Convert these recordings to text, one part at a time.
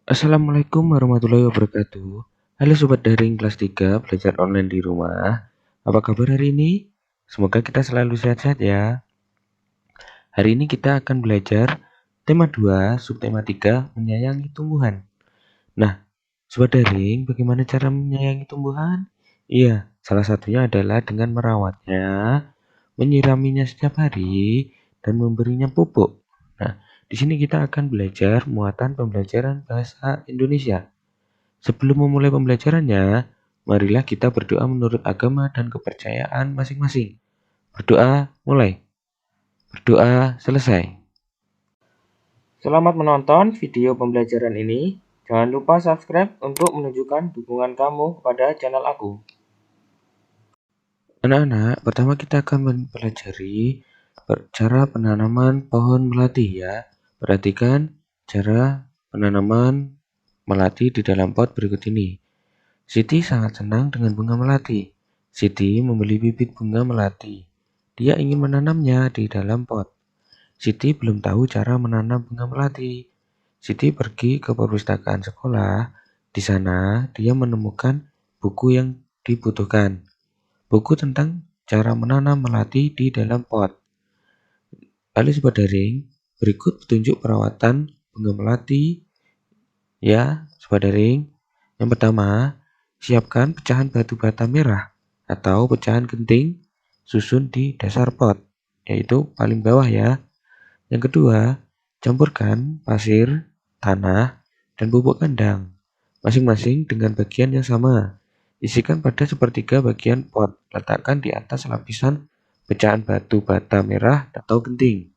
Assalamualaikum warahmatullahi wabarakatuh. Halo Sobat Daring kelas 3 belajar online di rumah. Apa kabar hari ini? Semoga kita selalu sehat-sehat ya. Hari ini kita akan belajar tema 2, subtema 3, menyayangi tumbuhan. Nah, Sobat Daring, bagaimana cara menyayangi tumbuhan? Iya, salah satunya adalah dengan merawatnya, menyiraminya setiap hari, dan memberinya pupuk. Nah, di sini kita akan belajar muatan pembelajaran bahasa Indonesia. Sebelum memulai pembelajarannya, marilah kita berdoa menurut agama dan kepercayaan masing-masing. Berdoa mulai, berdoa selesai. Selamat menonton video pembelajaran ini. Jangan lupa subscribe untuk menunjukkan dukungan kamu kepada channel aku. Anak-anak, pertama kita akan mempelajari cara penanaman pohon melati ya. Perhatikan cara penanaman melati di dalam pot berikut ini. Siti sangat senang dengan bunga melati. Siti membeli bibit bunga melati. Dia ingin menanamnya di dalam pot. Siti belum tahu cara menanam bunga melati. Siti pergi ke perpustakaan sekolah. Di sana, dia menemukan buku yang dibutuhkan. Buku tentang cara menanam melati di dalam pot. Lalu Sobat Daring, berikut petunjuk perawatan bunga melati. Ya, Sobat Daring. Yang pertama, siapkan pecahan batu bata merah atau pecahan genting susun di dasar pot, yaitu paling bawah ya. Yang kedua, campurkan pasir, tanah, dan pupuk kandang, masing-masing dengan bagian yang sama. Isikan pada sepertiga bagian pot, letakkan di atas lapisan pecahan batu bata merah atau genting.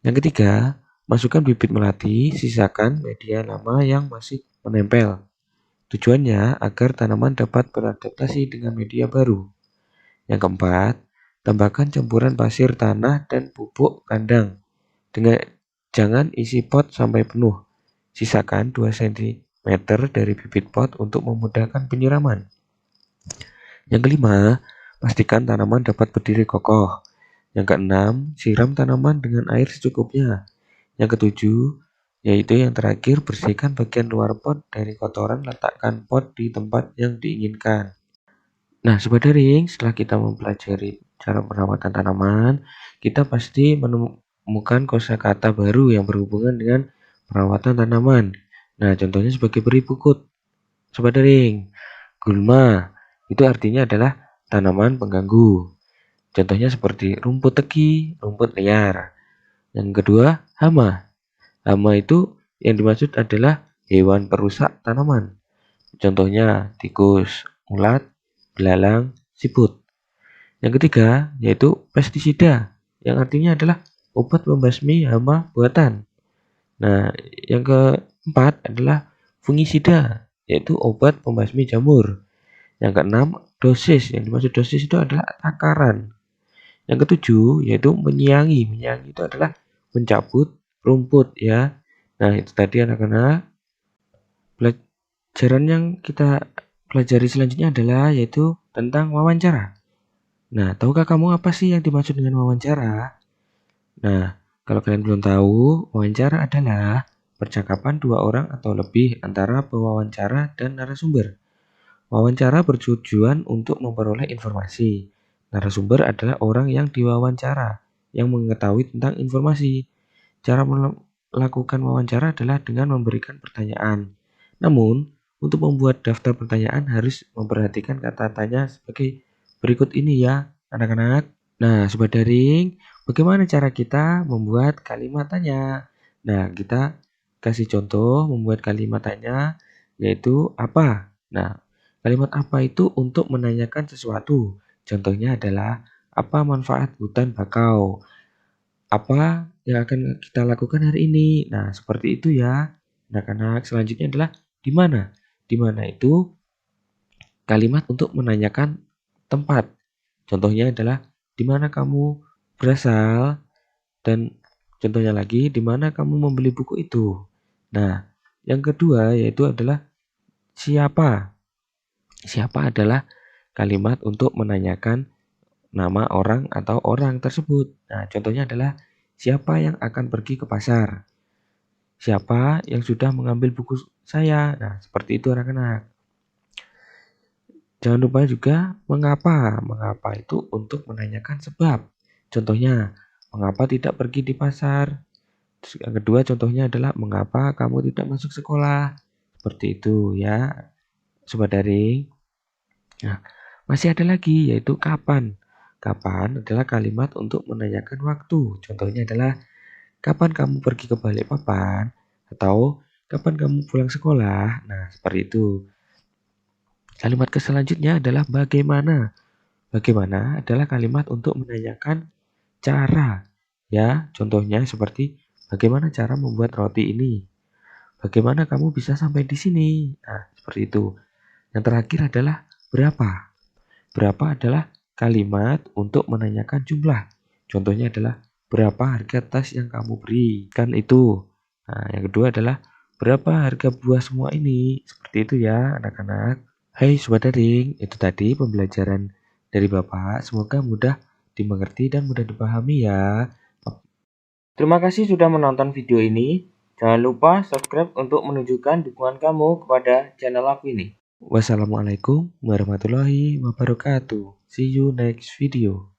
Yang ketiga, masukkan bibit melati, sisakan media lama yang masih menempel. Tujuannya agar tanaman dapat beradaptasi dengan media baru. Yang keempat, tambahkan campuran pasir tanah dan pupuk kandang. Jangan isi pot sampai penuh. Sisakan 2 cm dari bibit pot untuk memudahkan penyiraman. Yang kelima, pastikan tanaman dapat berdiri kokoh. Yang keenam, siram tanaman dengan air secukupnya. Yang ketujuh, yaitu yang terakhir, bersihkan bagian luar pot dari kotoran, letakkan pot di tempat yang diinginkan. Nah, Sobat Daring, setelah kita mempelajari cara perawatan tanaman, kita pasti menemukan kosakata baru yang berhubungan dengan perawatan tanaman. Nah, contohnya sebagai berikut. Sobat Daring, gulma itu artinya adalah tanaman pengganggu. Contohnya seperti rumput teki, rumput liar. Yang kedua, hama. Hama itu yang dimaksud adalah hewan perusak tanaman. Contohnya tikus, ulat, belalang, siput. Yang ketiga, yaitu pestisida, yang artinya adalah obat pembasmi hama buatan. Nah, yang keempat adalah fungisida, yaitu obat pembasmi jamur. Yang keenam, dosis, yang dimaksud dosis itu adalah takaran. Yang ketujuh, yaitu menyiangi. Menyiangi itu adalah mencabut rumput ya. Nah, itu tadi anak-anak. Pelajaran yang kita pelajari selanjutnya adalah yaitu tentang wawancara. Nah, tahukah kamu apa sih yang dimaksud dengan wawancara? Nah, kalau kalian belum tahu, wawancara adalah percakapan dua orang atau lebih antara pewawancara dan narasumber. Wawancara bertujuan untuk memperoleh informasi. Narasumber adalah orang yang diwawancara, yang mengetahui tentang informasi. Cara melakukan wawancara adalah dengan memberikan pertanyaan. Namun, untuk membuat daftar pertanyaan harus memperhatikan kata tanya sebagai berikut ini ya, anak-anak. Nah, Sobat Daring, bagaimana cara kita membuat kalimat tanya? Nah, kita kasih contoh membuat kalimat tanya, yaitu apa? Nah, kalimat apa itu untuk menanyakan sesuatu. Contohnya adalah, apa manfaat hutan bakau? Apa yang akan kita lakukan hari ini? Nah, seperti itu ya. Anak-anak, selanjutnya adalah di mana? Di mana itu kalimat untuk menanyakan tempat. Contohnya adalah di mana kamu berasal, dan contohnya lagi di mana kamu membeli buku itu. Nah, yang kedua yaitu adalah siapa. Siapa adalah kalimat untuk menanyakan nama orang atau orang tersebut. Nah, contohnya adalah siapa yang akan pergi ke pasar. Siapa yang sudah mengambil buku saya? Nah, seperti itu anak-anak. Jangan lupa juga mengapa. Mengapa itu untuk menanyakan sebab. Contohnya, mengapa tidak pergi di pasar? Terus yang kedua contohnya adalah mengapa kamu tidak masuk sekolah? Seperti itu ya, sobat daring. Nah, masih ada lagi yaitu kapan. Kapan adalah kalimat untuk menanyakan waktu. Contohnya adalah kapan kamu pergi ke Balikpapan atau kapan kamu pulang sekolah. Nah, seperti itu. Kalimat selanjutnya adalah bagaimana. Bagaimana adalah kalimat untuk menanyakan cara. Ya, contohnya seperti bagaimana cara membuat roti ini? Bagaimana kamu bisa sampai di sini? Nah, seperti itu. Yang terakhir adalah berapa. Berapa adalah kalimat untuk menanyakan jumlah. Contohnya adalah berapa harga tas yang kamu berikan itu. Nah, yang kedua adalah berapa harga buah semua ini. Seperti itu ya, anak-anak. Hai Sobat Daring, itu tadi pembelajaran dari Bapak. Semoga mudah dimengerti dan mudah dipahami ya. Terima kasih sudah menonton video ini. Jangan lupa subscribe untuk menunjukkan dukungan kamu kepada channel aku ini. Wassalamualaikum warahmatullahi wabarakatuh. See you next video.